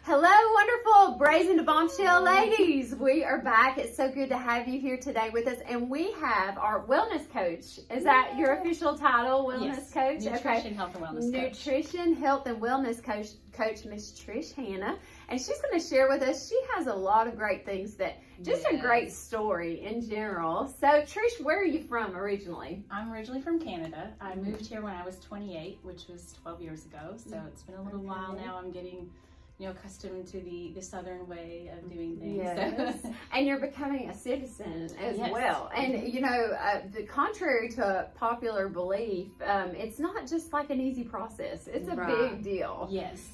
Hello, wonderful Brazen to Bombshell ladies. We are back. It's so good to have you here today with us. And we have our wellness coach. Is that your official title, wellness coach? Nutrition, health, and wellness coach. Nutrition, health, and wellness coach Miss Trish Hannah. And she's going to share with us. She has a lot of great things that, just a great story in general. So, Trish, where are you from originally? I'm originally from Canada. I moved here when I was 28, which was 12 years ago. So it's been a little while now. I'm getting accustomed to the southern way of doing things. Yes. And you're becoming a citizen as well. And the contrary to popular belief, it's not just like an easy process. It's a big deal. Yes.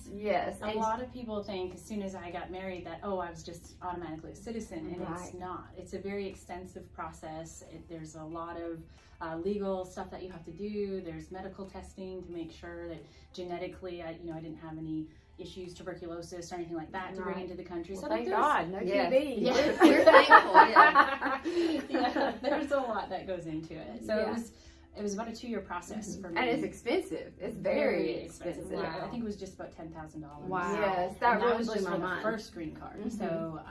A lot of people think as soon as I got married that, I was just automatically a citizen, and it's not. It's a very extensive process. There's a lot of legal stuff that you have to do. There's medical testing to make sure that genetically I didn't have any issues, tuberculosis or anything like that to bring into the country. Well, so thank God, no TB. Yeah. We're thankful. There's a lot that goes into it. So it was about a 2-year process for me. And it's expensive. It's very expensive. Wow. I think it was just about $10,000. Wow. Yes, that really blew my mind. The first green card. So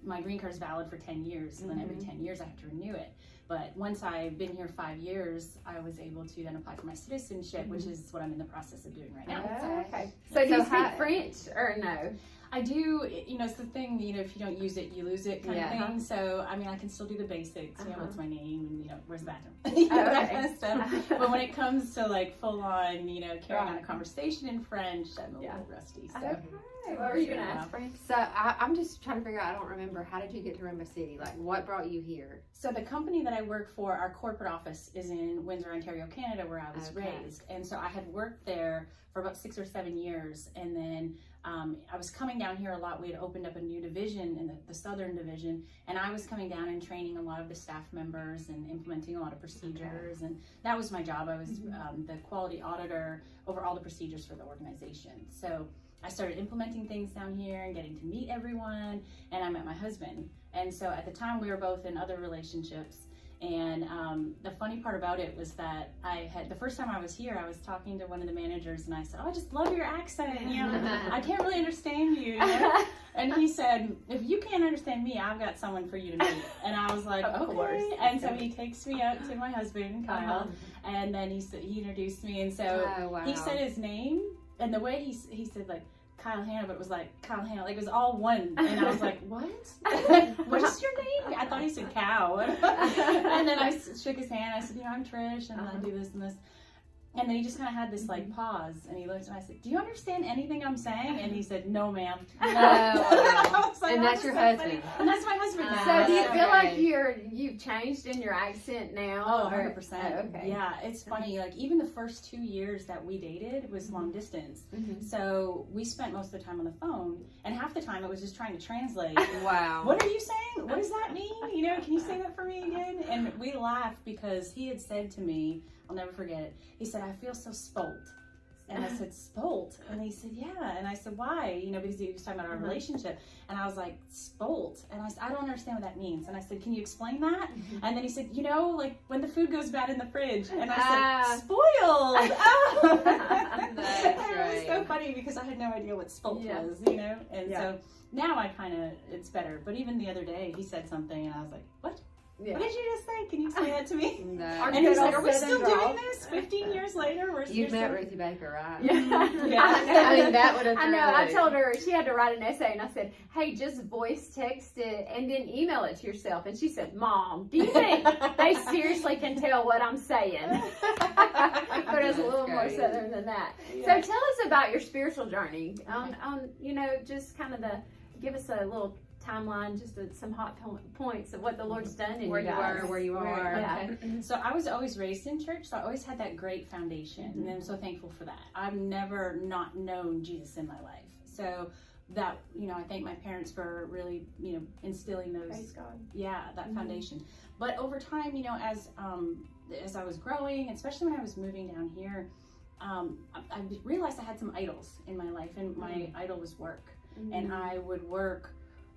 my green card is valid for 10 years, and then every 10 years I have to renew it. But once I've been here 5 years, I was able to then apply for my citizenship, which is what I'm in the process of doing right now. Okay. So do you speak French or no? I do. It's the thing, if you don't use it, you lose it kind of thing. So, I can still do the basics, what's my name, and, where's the bathroom, that kind of stuff. But when it comes to, like, full-on, carrying on a conversation in French, I'm a little rusty. So. Okay. What were you going to ask, Frank? So, I'm just trying to figure out, I don't remember, how did you get to Rainbow City? Like, what brought you here? So, the company that I work for, our corporate office is in Windsor, Ontario, Canada, where I was raised. And so, I had worked there for about 6 or 7 years, and then I was coming down here a lot. We had opened up a new division in the Southern Division, and I was coming down and training a lot of the staff members and implementing a lot of procedures, and that was my job. I was the quality auditor over all the procedures for the organization. So I started implementing things down here and getting to meet everyone, and I met my husband. And so at the time we were both in other relationships. And the funny part about it was that the first time I was here, I was talking to one of the managers, and I said, I just love your accent, I can't really understand you, And he said, if you can't understand me, I've got someone for you to meet. And I was like, okay. And so he takes me out to my husband, Kyle, and then he introduced me, and so he said his name, and the way he said, like, Kyle Hannah, but it was like Kyle Hannah, like it was all one, and I was like, what? What's your name? I thought he said cow. And then I shook his hand. I said, I'm Trish, and I do this and this. And then he just kind of had this like pause, and he looked, and I said, do you understand anything I'm saying? And he said, no, ma'am. And that's your husband. And that's my husband now. So do you feel like you've changed in your accent now? Oh, 100%. Okay. Yeah, it's funny. Like even the first 2 years that we dated was long distance. So we spent most of the time on the phone, and half the time it was just trying to translate. Wow. What are you saying? What does that mean? Can you say that for me again? And we laughed because he had said to me, I'll never forget it. He said, I feel so spoilt. And I said, spoilt? And he said, yeah. And I said, why? Because he was talking about our relationship. And I was like, spoilt? And I said, I don't understand what that means. And I said, can you explain that? And then he said, like when the food goes bad in the fridge. And I said, spoiled. And it was so funny because I had no idea what spoilt was, And so now it's better. But even the other day, he said something and I was like, what? What did you just say? Can you say that to me? No. And he's like, are we still doing this 15 years later? You've met Ruthie Baker, right? Yeah. I mean, that would have I know. I told her she had to write an essay, and I said, hey, just voice text it and then email it to yourself. And she said, Mom, do you think they seriously can tell what I'm saying? But it's a little more southern than that. So tell us about your spiritual journey. Just kind of give us a little timeline, just some hot points of what the Lord's done in where you are. Yeah. Okay. So I was always raised in church, so I always had that great foundation, and I'm so thankful for that. I've never not known Jesus in my life. So that, I thank my parents for really, instilling those, Praise God. That foundation. But over time, as I was growing, especially when I was moving down here, I realized I had some idols in my life, and my idol was work. And I would work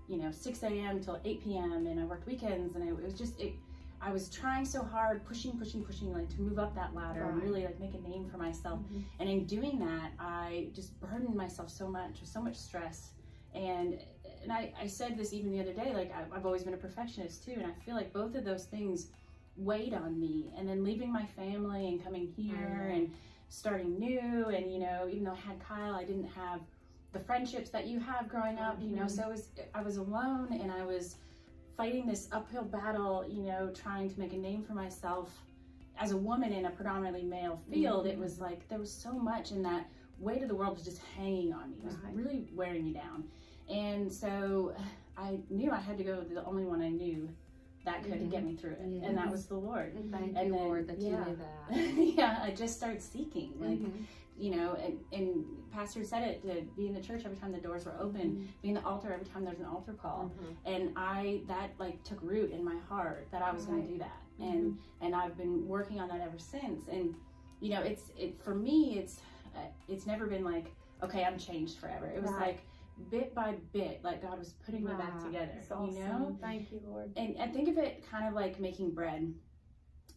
6 a.m. till 8 p.m. and I worked weekends, and it was just, I was trying so hard, pushing, like to move up that ladder and really like make a name for myself. And in doing that, I just burdened myself so much with so much stress. And I said this even the other day, like I've always been a perfectionist too, and I feel like both of those things weighed on me. And then leaving my family and coming here and starting new, and you know, even though I had Kyle, I didn't have the friendships that you have growing up, you know, so I was alone, and I was fighting this uphill battle, you know, trying to make a name for myself as a woman in a predominantly male field. It was like there was so much, and that weight of the world was just hanging on me. It was really wearing me down. And so I knew I had to go to the only one I knew that could get me through it, and that was the Lord. Thank you, Lord, that you knew that. Yeah, I just started seeking, like, you know, and Pastor said it, to be in the church every time the doors were open, be in the altar every time there's an altar call, and that like took root in my heart that I was going to do that, and I've been working on that ever since. And you know, for me, it's never been like, okay, I'm changed forever. It was like bit by bit, like God was putting me back together. Awesome. You know, thank you, Lord. And I think of it kind of like making bread.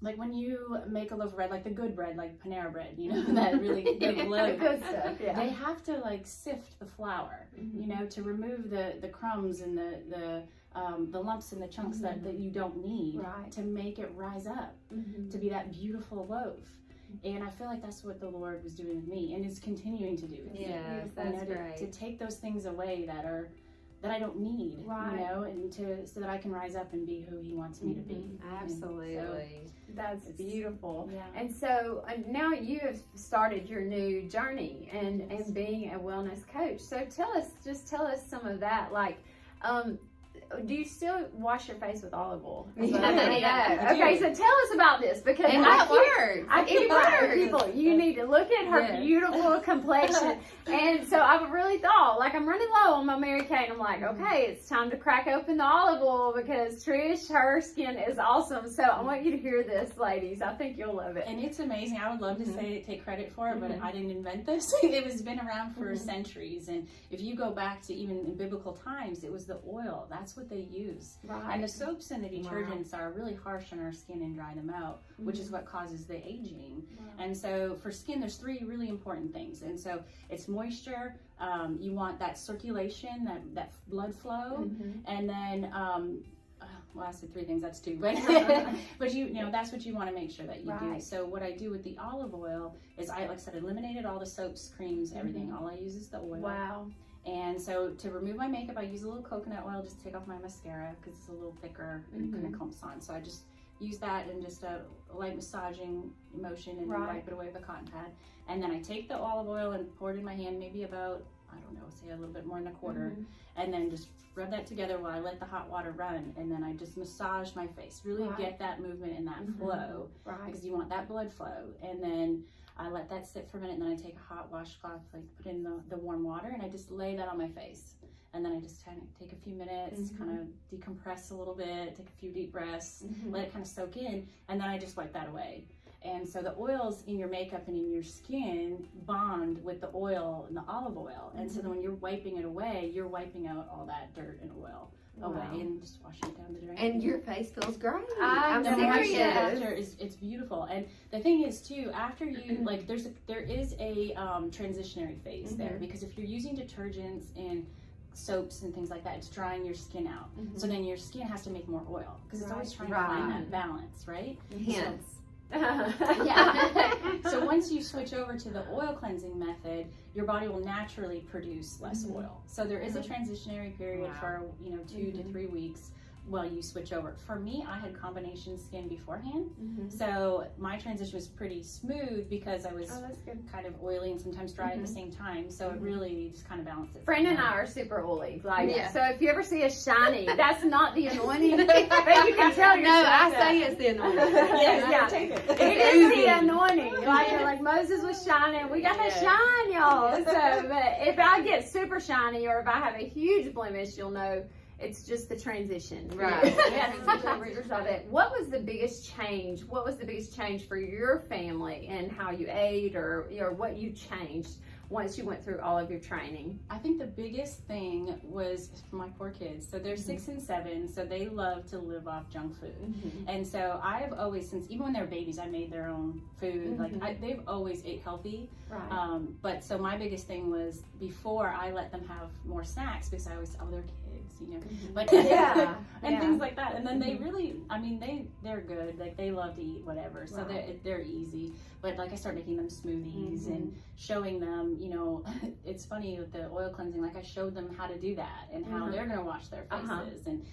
Like when you make a loaf of bread, like the good bread, like Panera bread, you know, that really good loaf. Good stuff, yeah. They have to like sift the flour, you know, to remove the crumbs and the lumps and the chunks that you don't need to make it rise up to be that beautiful loaf. And I feel like that's what the Lord was doing with me, and is continuing to do with me. Yes, that's great. To take those things away that I don't need, you know, and so that I can rise up and be who He wants me to be. Absolutely. So, that's beautiful. Yeah. And so now you have started your new journey and being a wellness coach. So tell us some of that. Like, do you still wash your face with olive oil? Yeah. Okay, so tell us about this, because I keep telling people, you need to look at her beautiful complexion. And so I've really thought, like, I'm running low on my Mary Kay, and I'm like, okay, it's time to crack open the olive oil, because Trish, her skin is awesome. So I want you to hear this, ladies. I think you'll love it. And it's amazing. I would love to take credit for it, but I didn't invent this. It was been around for centuries. And if you go back to even in biblical times, it was the oil. That's what they use. And the soaps and the detergents are really harsh on our skin and dry them out, which is what causes the aging. And so for skin, there's 3 really important things. And so it's moisture, you want that circulation, that blood flow, and then well, I said 3 things, that's 2, but you know, that's what you want to make sure that you do. So what I do with the olive oil is, like I said, eliminated all the soaps, creams, everything. All I use is the oil. Wow. And so to remove my makeup, I use a little coconut oil just to take off my mascara, because it's a little thicker and kind of clumps on. So I just use that in just a light massaging motion, and then wipe it away with a cotton pad. And then I take the olive oil and pour it in my hand, maybe about, I don't know, say a little bit more than a quarter, and then just rub that together while I let the hot water run. And then I just massage my face, really get that movement and that flow, because you want that blood flow. And then I let that sit for a minute, and then I take a hot washcloth, like put in the warm water, and I just lay that on my face. And then I just kind of take a few minutes, kind of decompress a little bit, take a few deep breaths, let it kind of soak in, and then I just wipe that away. And so the oils in your makeup and in your skin bond with the oil and the olive oil. And so then when you're wiping it away, you're wiping out all that dirt and oil away, and just washing it down the drain. And your face feels great. I'm serious. After it's beautiful. And the thing is too, after you like, there is a transitionary phase there, because if you're using detergents and soaps and things like that, it's drying your skin out. So then your skin has to make more oil, because it's always trying to find that balance, right? Hence. So once you switch over to the oil cleansing method, your body will naturally produce less oil. So there is a transitionary period for 2 to 3 weeks while you switch over. For me, I had combination skin beforehand, so my transition was pretty smooth, because I was kind of oily and sometimes dry at the same time. So it really just kind of balanced it. Fran and I are super oily. So if you ever see us shiny, that's not the anointing, but you can tell yourself. No, I say it's the anointing. It is the anointing. Like Moses was shining. We got that shine, y'all. So, but if I get super shiny, or if I have a huge blemish, you'll know it's just the transition. Right. What was the biggest change? What was the biggest change for your family, and how you ate, or what you changed once you went through all of your training? I think the biggest thing was for my poor kids. So they're 6 and 7, so they love to live off junk food. And so I've always, since even when they were babies, I made their own food. Like they've always ate healthy. Right. But so my biggest thing was before I let them have more snacks, because I always, they're kids, you know, but and things like that. And then they really, I mean, they're good. Like they love to eat whatever, so they're easy. But like I start making them smoothies and showing them, you know, it's funny with the oil cleansing, like I showed them how to do that and how they're gonna wash their faces. And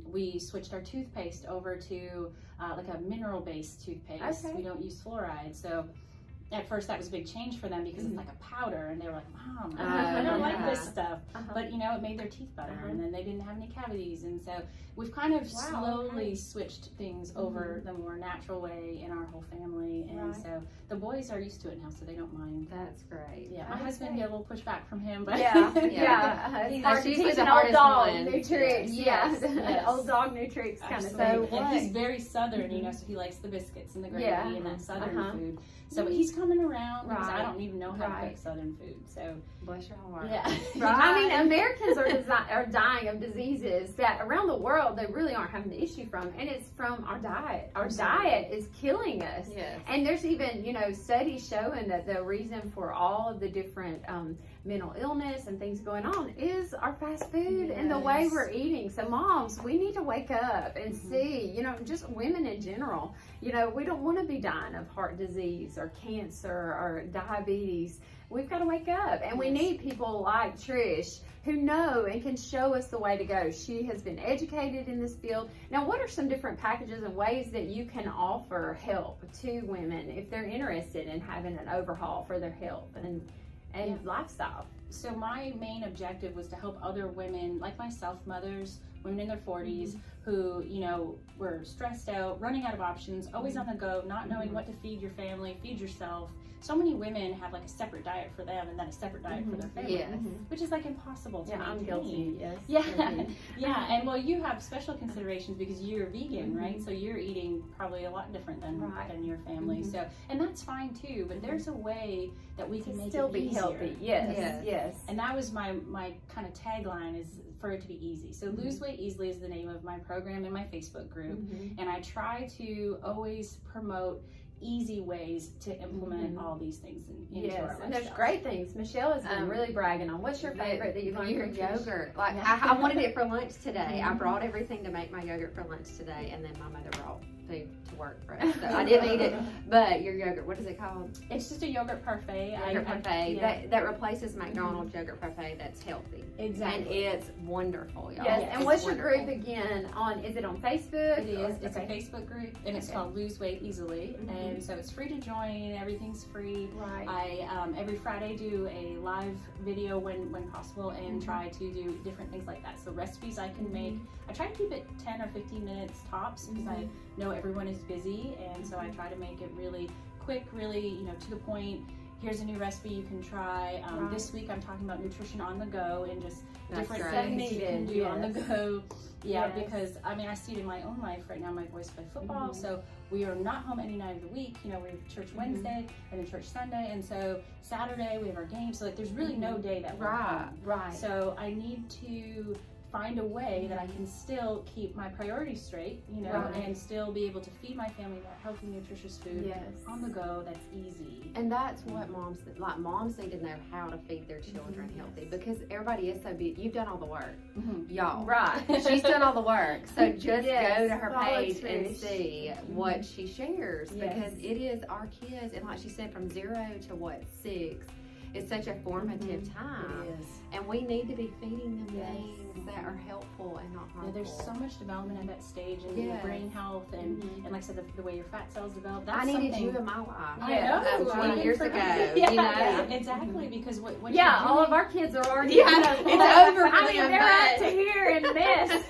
we switched our toothpaste over to like a mineral based toothpaste. We don't use fluoride. So at first that was a big change for them, because it's like a powder, and they were like, Mom, I don't like this stuff. But you know, it made their teeth better, and then they didn't have any cavities. And so we've kind of slowly switched things over the more natural way in our whole family. And so the boys are used to it now, so they don't mind. That's great. Yeah, my husband get a little pushback from him, but It's hard to teach an old dog nutrients. An old dog nutrients kind of thing. And he's very southern, you know, so he likes the biscuits and the gravy and that southern food. So but he's coming around, because I don't even know how to cook southern food. So bless your heart. I mean, Americans are dying of diseases that around the world they really aren't having the issue from, and it's from our diet. Our diet is killing us. And there's even, you know, studies showing that the reason for all of the different mental illness and things going on is our fast food and the way we're eating. So moms, we need to wake up and see, you know, just women in general, you know, we don't want to be dying of heart disease or cancer or diabetes. We've got to wake up, and we need people like Trish who know and can show us the way to go. She has been educated in this field. Now, what are some different packages and ways that you can offer help to women if they're interested in having an overhaul for their health and lifestyle? So my main objective was to help other women like myself, mothers, women in their 40s, who, you know, were stressed out, running out of options, always on the go, not knowing what to feed your family, feed yourself. So many women have like a separate diet for them and then a separate diet for their family, which is like impossible to maintain. I'm guilty. And well, you have special considerations because you're vegan, right? So you're eating probably a lot different than your family. So, and that's fine too, but there's a way that we can make still it be easier. Healthy. Yes. And that was my kind of tagline, is for it to be easy. So Lose Weight Easily is the name of my program in my Facebook group. And I try to always promote easy ways to implement all these things into our and there's great things. Michelle has been really bragging on. What's your favorite that you learned your from Trish? yogurt? Like I wanted it for lunch today. I brought everything to make my yogurt for lunch today, and then my mother brought food to work for us. So I didn't eat it. But your yogurt, what is it called? It's just a yogurt parfait. Parfait. That replaces McDonald's yogurt parfait that's healthy. Exactly. And it's wonderful, y'all. Yes. And what's your group again? Is it on Facebook? It is. It's a Facebook group, and it's called Lose Weight Easily. And so it's free to join. Everything's free. Right. I every Friday do a live video when possible, and try to do different things like that. So recipes I can make. I try to keep it 10 or 15 minutes tops, because I know everyone is busy, and so I try to make it really quick, really, you know, to the point. Here's a new recipe you can try. This week I'm talking about nutrition on the go, and just different things you can do on the go. Because I mean, I see it in my own life right now. My boys play football, so we are not home any night of the week. You know, we have church Wednesday and then church Sunday, and so Saturday we have our game. So like, there's really no day that we're home. So I need to find a way that I can still keep my priorities straight, you know, and still be able to feed my family that healthy, nutritious food on the go that's easy. And that's what moms need to know, how to feed their children healthy, because everybody is so busy. You've done all the work, y'all. She's done all the work. So just go to her page and see what she shares, because it is our kids, and like she said, from 0 to 6. It's such a formative time. It is. And we need to be feeding them things that are helpful and not harmful. There's so much development at that stage, and your brain health, and like I said, the way your fat cells develop. That's I needed you in my life. I know. 20 years ago. You know? Exactly, because what all of our kids are already it's over for I mean, they're up to here in this.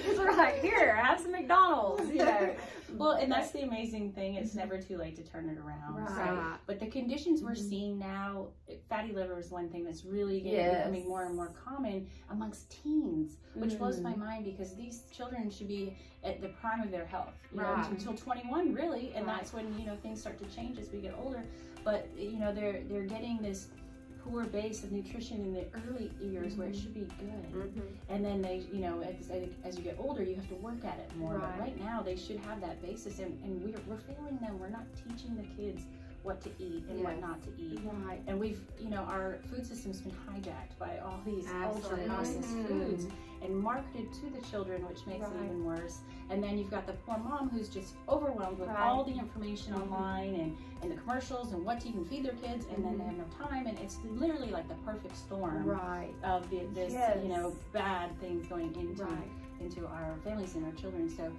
It's right here, have some McDonald's, you know. Well, and that's the amazing thing. It's never too late to turn it around. Right. But the conditions we're seeing now, fatty liver is one thing that's really becoming more and more common amongst teens, which blows my mind because these children should be at the prime of their health, you know, until 21 really, and that's when, you know, things start to change as we get older. But, you know, they're getting this poor base of nutrition in the early years where it should be good, and then they, you know, as you get older, you have to work at it more. But right now, they should have that basis, and we're failing them. We're not teaching the kids what to eat and what not to eat. Right. And we've, you know, our food system's been hijacked by all these ultra processed foods and marketed to the children, which makes it even worse. And then you've got the poor mom who's just overwhelmed with all the information online and the commercials and what to even feed their kids, and then they have no time, and it's literally like the perfect storm of this, you know, bad things going into our families and our children. So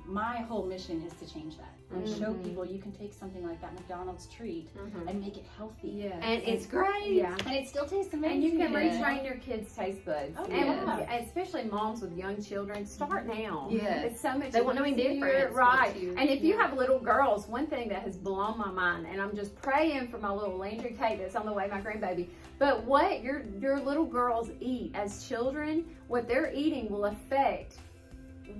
my whole mission is to change that and show people you can take something like that McDonald's treat and make it healthy. And it's great. And it still tastes amazing. And you can retrain your kids' taste buds. And especially moms with young children, start now. It's so much. They won't know any difference. Right. And if you have little girls, one thing that has blown my mind, and I'm just praying for my little Landry Kate that's on the way, my grandbaby, but what your little girls eat as children, what they're eating will affect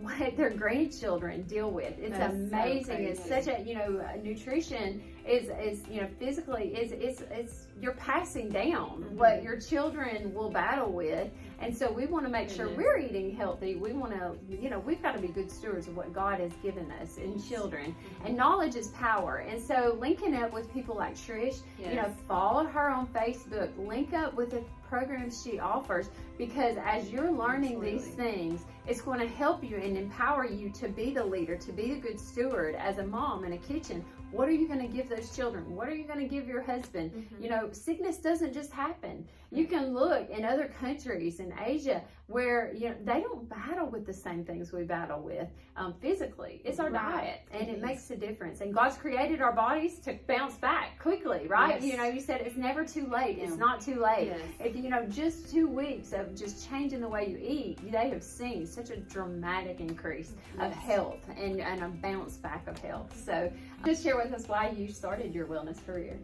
what their grandchildren deal with. It's amazing. It's such a, you know, nutrition is you know, physically is you're passing down what your children will battle with. And so we want to make sure we're eating healthy. We want to, you know, we've got to be good stewards of what God has given us in children. And knowledge is power. And so linking up with people like Trish, you know, follow her on Facebook, link up with the programs she offers, because as you're learning these things, it's going to help you and empower you to be the leader, to be the good steward as a mom in a kitchen. What are you going to give those children? What are you going to give your husband? You know, sickness doesn't just happen. You can look in other countries in Asia where, you know, they don't battle with the same things we battle with physically. It's our diet, and it makes a difference. And God's created our bodies to bounce back quickly, right? You know, you said it's never too late. It's not too late. If, you know, just 2 weeks of just changing the way you eat, they have seen such a dramatic increase of health and a bounce back of health. So just share with us why you started your wellness career.